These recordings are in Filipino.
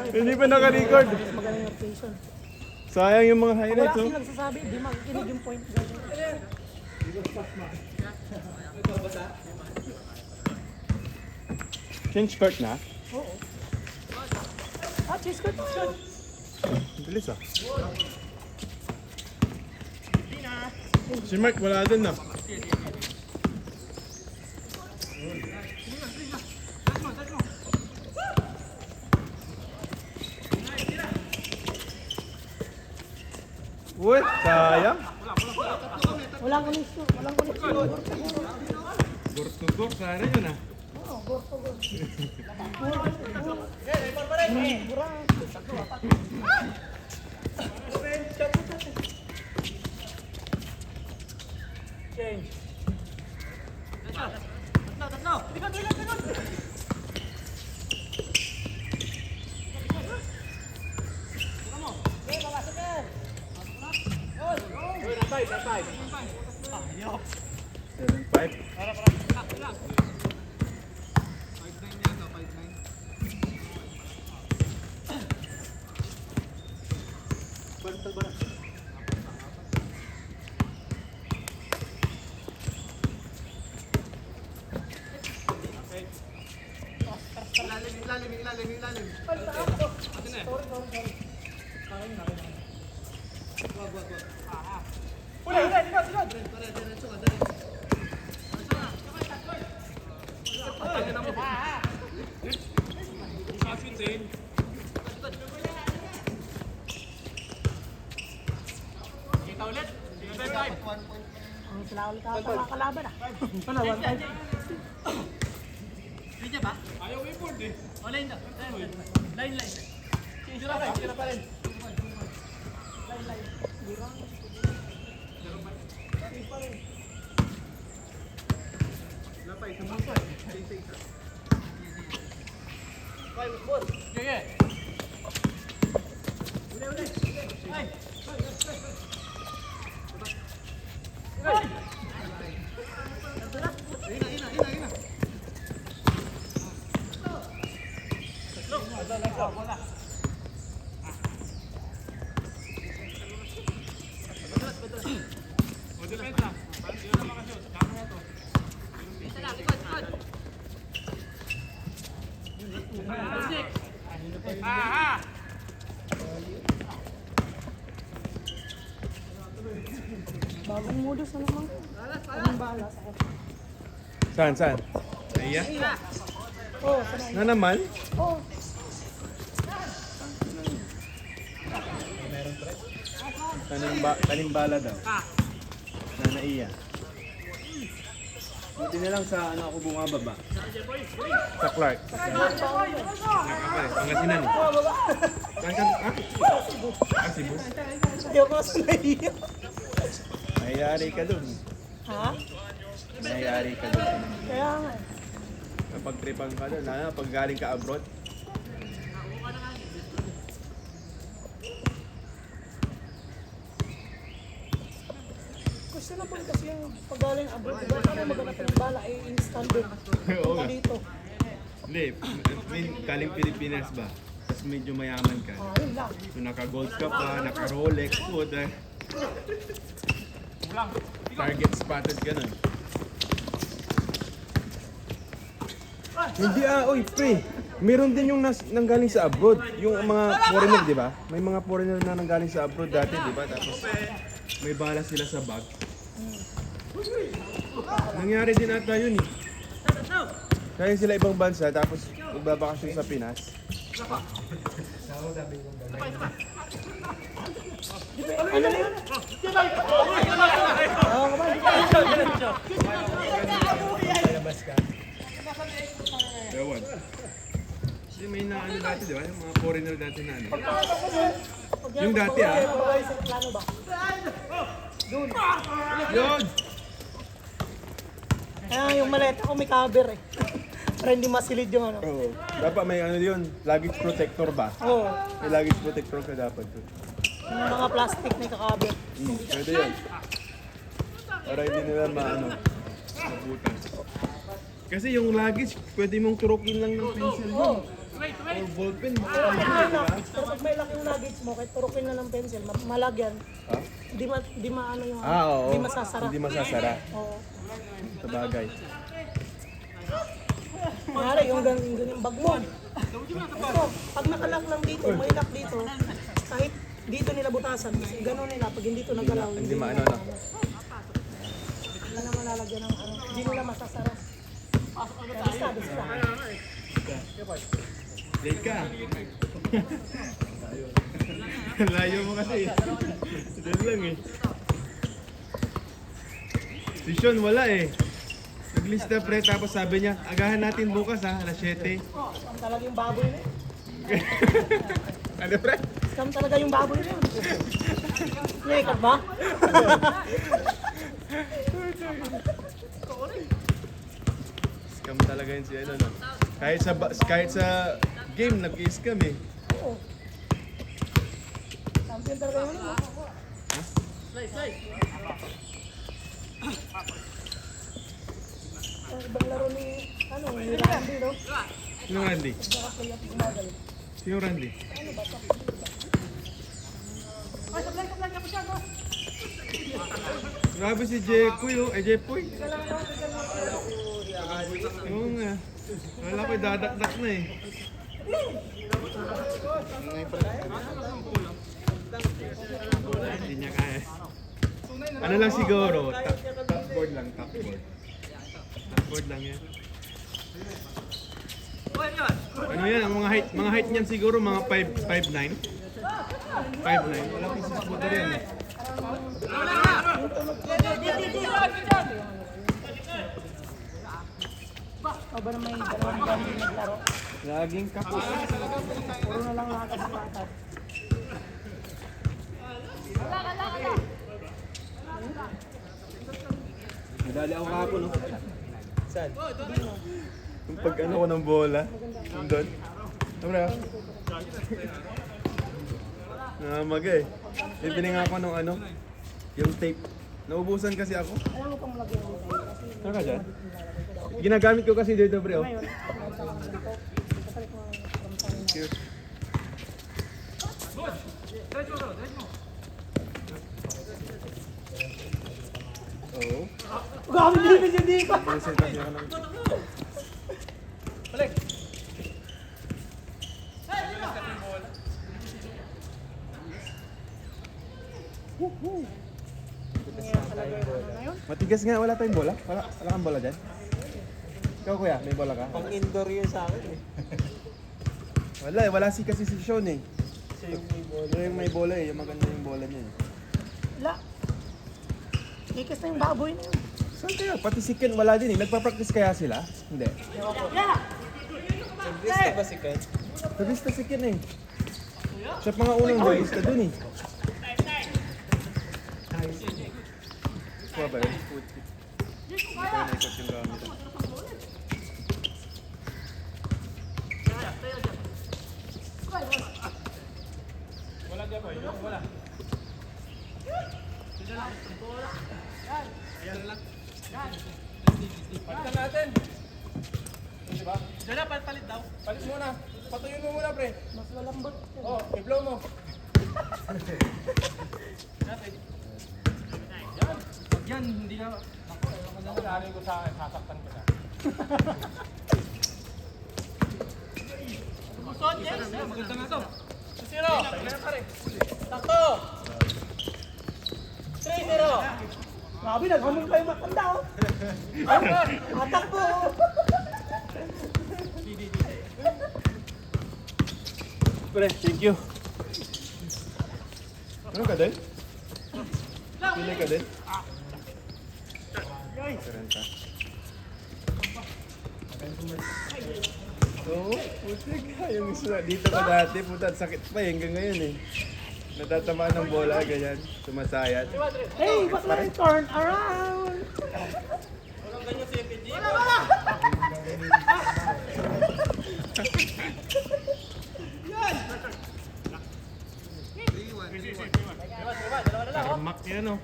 Hindi pa naka-record. Magaling yung rotation. Sayang yung mga Wala highlights, kasi oh. nagsasabi, di makikinig yung point guard. Change court na? Oo. Cheese court na. Bilis, ah. Si Mark, wala din na. Uy, sayang. Walang connection. Walang connection. Gurtugok, sana yun, ah. Oo, gorto. Change. Tatlo. Likod. Seven, five. Sila ulit ako sa mga kalaban, ah. Ano, 1-5? Hindi ba? Ayaw i-board, eh. O, line na. Line. Sira pa rin. Line. Bagong modus na naman. Bagong balas. Saan? Iya? Oo, sanay. Na naman? Oo. Tanimbala daw. Na naiya. Buti na lang sa ano ako bumababa. Sa Clark. Pangasinan. Cebu. Hindi ako sanay. Mayayari ka dun. Ha? Mayayari ka dun. Kaya nga. Kapag tripang ka dun, pag galing ka abroad. Gusto na po kasi yung pagaling abroad, diba? Sana maganap ng bala ay instant din. Oo nga. Dito. Hindi, galing Pilipinas ba? Tapos medyo mayaman ka. Yun lang. So naka-gold ka pa, naka-Rolex po. Target spotted ka nun. Hindi oy, pre. Meron din yung nanggaling sa abroad. Yung mga foreigner, di ba? May mga foreigner na nanggaling sa abroad dati, di ba? Tapos may bala sila sa bag. Nangyari din ata yun eh. Kaya sila ibang bansa, tapos magbabakasyon sa Pinas. Ano na yun? Ewan. Kasi may na ano dati, di ba? Yung mga foreigner dati na ano. Yung dati Plano ba? Yun! Kaya yung maleta ko may cover eh. Para hindi masilid yung ano. Oo. Dapat may ano yun, luggage protector ba? Oo. May luggage protector ka dapat. Yung mga plastic na kakaber. Pwede yun. Para hindi nila maano, mabutan. Kasi yung luggage, pwede mong turukin lang ng pencil mo. Or ballpen, Pero makapal pag na, may di ba? nuggets, pero pag may lock yung nuggets mo, kahit turukin na ng pencil, malagyan, Ha? di maano yung Oo. di masasara. Hindi masasara. Oo. Sa bagay. Kunyari, yung yung bag mo. Ito, pag nakalock lang dito, may lock dito, kahit dito nila butasan, kasi gano'n nila, pag hindi ito nagalaw, Hindi maano na. Hindi na malalagyan ng ano, hindi nila masasara. Kaya bisa sila. Late ka. Layo mo kasi. Diyan lang eh. Si Sean wala eh. Naglista pre tapos sabi niya, agahan natin bukas ha, alas 7. Scam talaga yung baboy na yun. Ano pre? Scam talaga yung baboy na yun. Naked ba? Scam talaga yun si ano no. Kahit sa game nag-scam eh. Oo. Champion talaga yun. Ang ibang laro ni, ano, ni Randy, no? Sino Randy? Naka-play at gumagal. Sino Randy? Grabe si Jekoy oh. Jepoy. Oo nga. Wala ko dadakdak na eh. Hindi niya kaya. Ano lang siguro, top board lang, top board. Top board lang yan. Ano yan, ang mga height niyan siguro mga 5'9". 5'9". Wala pa sa scooter yan eh. Ikaw ba naman yung dalawang gamit naglaro? Laging kapos. Puro na lang nakakasimatad. Nadali ako kahapon no? Saan? Yung pag ano ko ng bola. Yung doon. Tama na. Namaga eh. Bibili nga ako ng ano, yung tape. Naubusan kasi ako. Alam mo pang lagyan mo tayo kasi Saan ka dyan? Ginagamit ko kasi dito bro. ngayon, ang tawag dito, kapalit mo from time na. Cute. Oo. Grabe, bilibis yung dito! Present kasi ako ng... Ngayon talaga yung ano na yun. Matigas nga, wala tayong bola? Wala kang bola dyan? Ikaw kuya, may bola ka? Pang indoor yun sa akin eh. Wala eh, wala kasi si Sean eh. Siya yung may bola. Siya yung may bola eh, yung maganda yung bola niya eh. Wala. Kikis na yung baboy na yun. Saan kaya? Pati si Ken wala din eh. Nagpa-practice kaya sila? Hindi. Naglista ba si Ken? Nagista si Ken eh. Siya pa nga unang nagista dun eh. Kuha ba yun? Hindi ko naikot yung gamit. Palitan natin. Diba? Diyan na, palit daw. Palit muna. Patuyin mo muna, pre. Mas malambot yun. Oh, i-blow mo. Yan, hindi na. Ako, ewan ko na. Lari ko sa akin, sasaktan ko na. Kusot, yes. Maganda nga to. 2-0. Tignan pa rin. Takto. 3-0. Grabe, naghamon kayo matanda oh. Matakbo oh. Pre, thank you. Ano ka din? Pili ka din? 40. Oo, putik ka. Yung isa, dito ka dati, puta, sakit pa eh, hanggang ngayon eh. Natatamaan ng bola, ganyan, sumasayat. Hey, what's my turn around? Tarmac yan oh.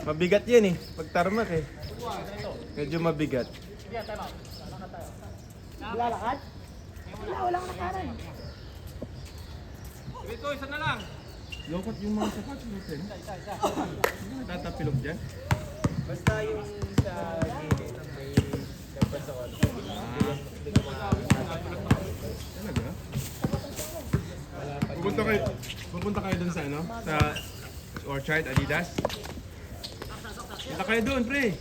Mabigat yan eh, pag tarmac eh. Medyo mabigat. Lalakad? wala akong nakaran. Ito, isa na lang. Lokot yung mga sapatos natin. Tatapilog dyan. Basta yung sa gilid, may kapasakot. Talaga? Pupunta kayo dun sa ano? Sa Orchard, Adidas? Punta kayo dun, pre!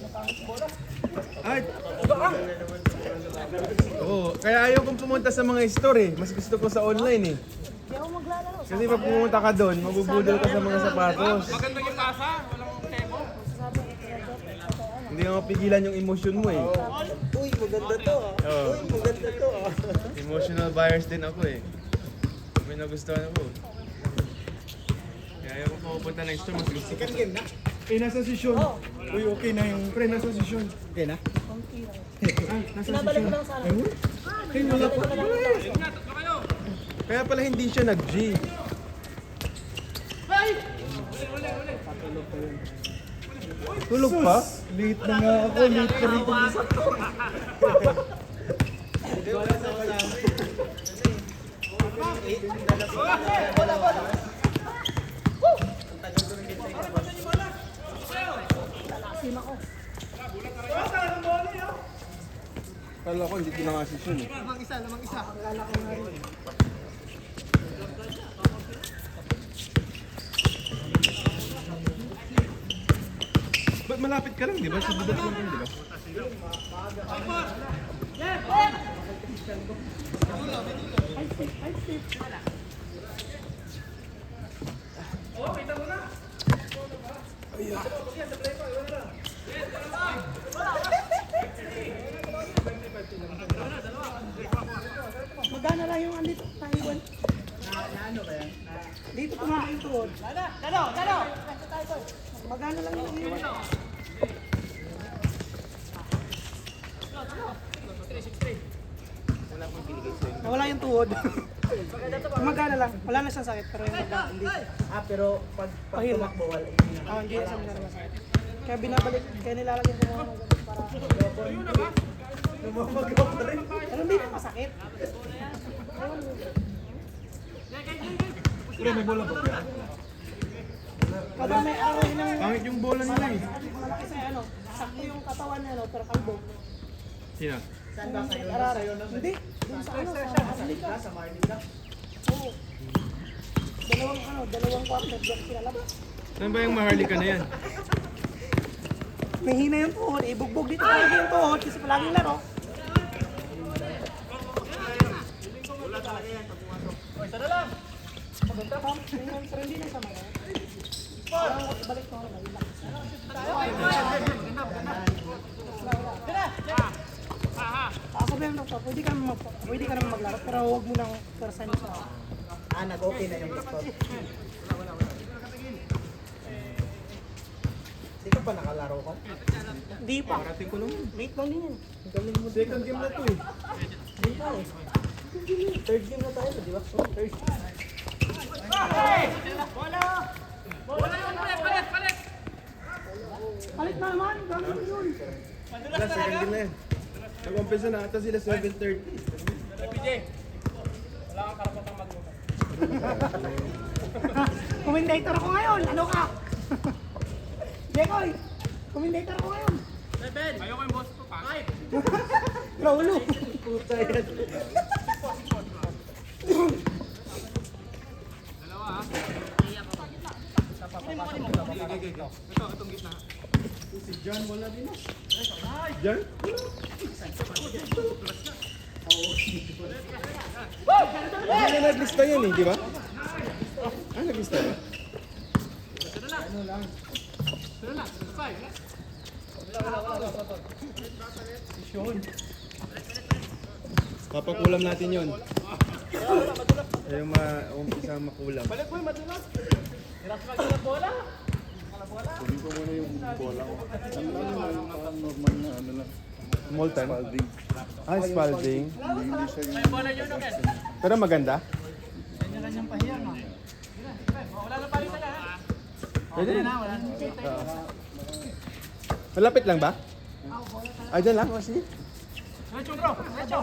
Ay! Oo, kaya ayaw kong pumunta sa mga store eh. Mas gusto ko sa online eh. Hindi ako maglalaro. Kasi pag pumunta ka doon, mabubudol ka sa mga sapatos. Maganda yung pasa, walang tebo. Hindi mo mapigilan yung emotion mo eh. Uy, maganda to ah. Oo. Uy, maganda to ah. Emotional buyers din ako eh. May nagustuhan ako. Kaya ayaw ko pupunta ng store, mas gusto ko. Game na. Eh, nasa session. Uy, okay na yung... Pre, nasa session. Okay na? Konti lang. Ay, nasa Pinabalik ko session. lang sana. Ay, wala pa. Kaya pala hindi siya nag-G. Tulog pa? Late na nga ako. Late ka rin kumisap to. Sima ko. Kala ko hindi ko na nga session eh. Ba't malapit ka lang, di ba? Sa Budas lang yun, di ba? Magana lang yung andito. Taiwan. Dito tumama yung tuhod. Dalo! Magana lang yung iwan. Nawala yung tuhod. Magana lang. Wala na siyang sakit. Pero yung magana hindi. Ah, pero pag Pahil. tumakbo, wala. Hindi na siya masakit. Kaya binabalik. Kaya nilalagyan ko mga ganun para... Lumamagaw pa rin. Pero hindi na masakit. Pre, may bola pa ba? Kada may aroy ng... Pangit yung bola nila eh. Malaki sa ano. Sakto yung katawan niya, no? Pero kalbo. Sino? Saan ba kayo? Arara. Hindi. Doon sa ano, sa Marlica. Sa Marlica? Oo. Dalawang quarter block sila labas. Saan ba yung Maharlika na yan? Mahina yung tuhod. Ibugbog dito talaga yung tuhod kasi palaging laro. Maganda pa. Pero hindi na siya mga. Balik ko. Ako ba yung doktor? Pwede ka naman maglaro pero huwag mo lang persan siya. Ah, nag-okay na yung doktor. Di ka pa nakalaro ko? Hindi pa. Parating ko lang. Late lang din yan. Ang galing mo. Second game na to eh. Di pa eh. Third game na tayo, di ba? Third. Palit na naman. Gagawin mo yun. Wala, second game na yan. Nag-umpisa na ata sila 7:30. Commentator ko ngayon. Ano ka? Jekoy. Commentator ko ngayon. Ayoko yung boss ko, pangit. Raulo. Puta yan. Diyan? Hindi na naglista yan eh, di ba? Ah, naglista ba? Papakulam natin yun. Yung umpisa makulam. Balik mo yung madulas. Hirap ka ng bola. Kunin ko muna yung bola ko. Parang normal na ano lang. Molten? Spalding. Ah, Spalding. Pero maganda? Kanya-kanyang pahiyang ha. Wala na palitan na. Pwede rin. Wala na. Malapit lang ba? Ah, dyan lang. O, sige. Diretso bro, diretso.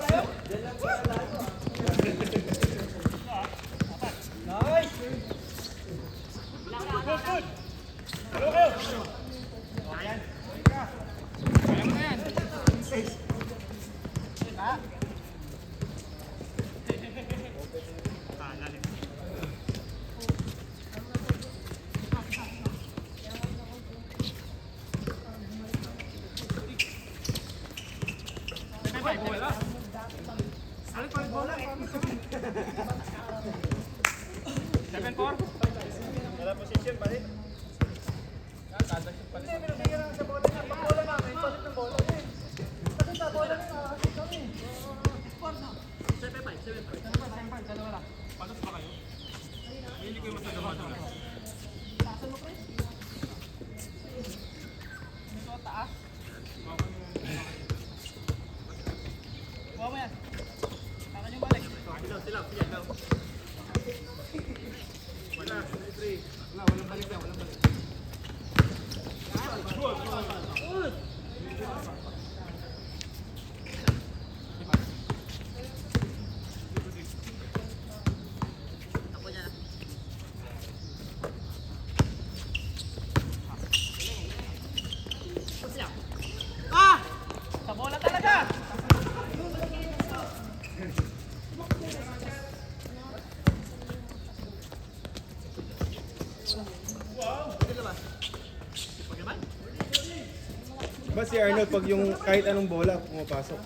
Ba si Arnold pag yung kahit anong bola pumapasok.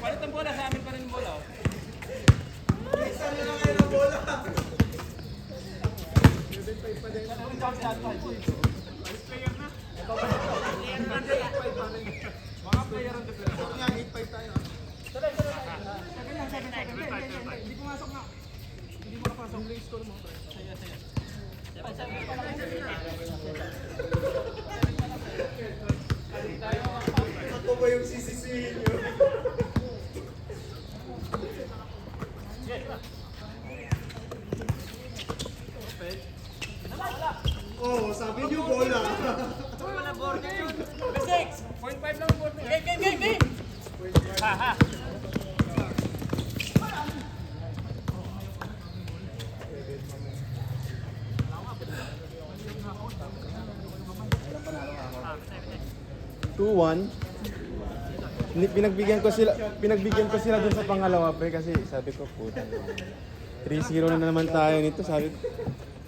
Palit ang bola, sa amin pa rin yung bola. Ako ba yung sisisihin nyo? Oh, sabi nyo bola. 0.5 lang ang board. Game! Two-one. Pinagbigyan ko sila dun sa pangalawa pre kasi sabi ko puta. 3-0 na naman tayo nito, sabi ko.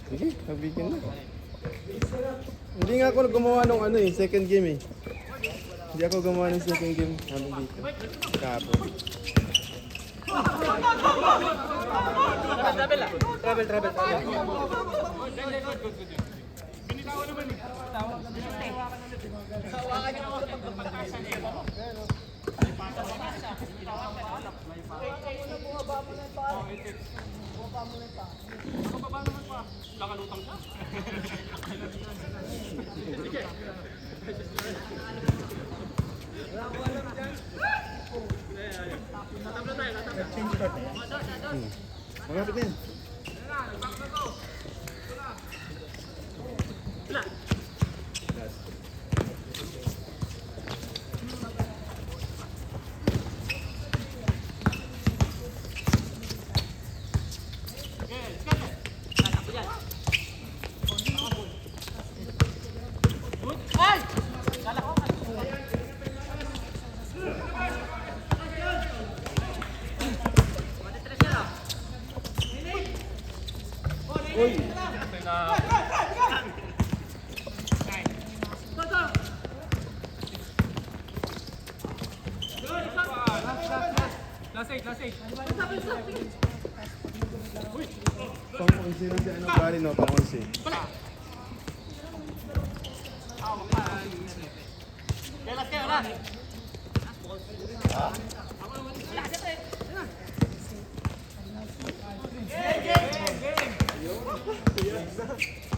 Sige, pagbigyan na. Hindi nga ako gumawa ng second game eh. Hindi ako gumawa ng second game habang dito. Kapon. Travel. Malapit na yan. Uy! Last 8. Pang-11 na si ano pare no, pang-11. Game!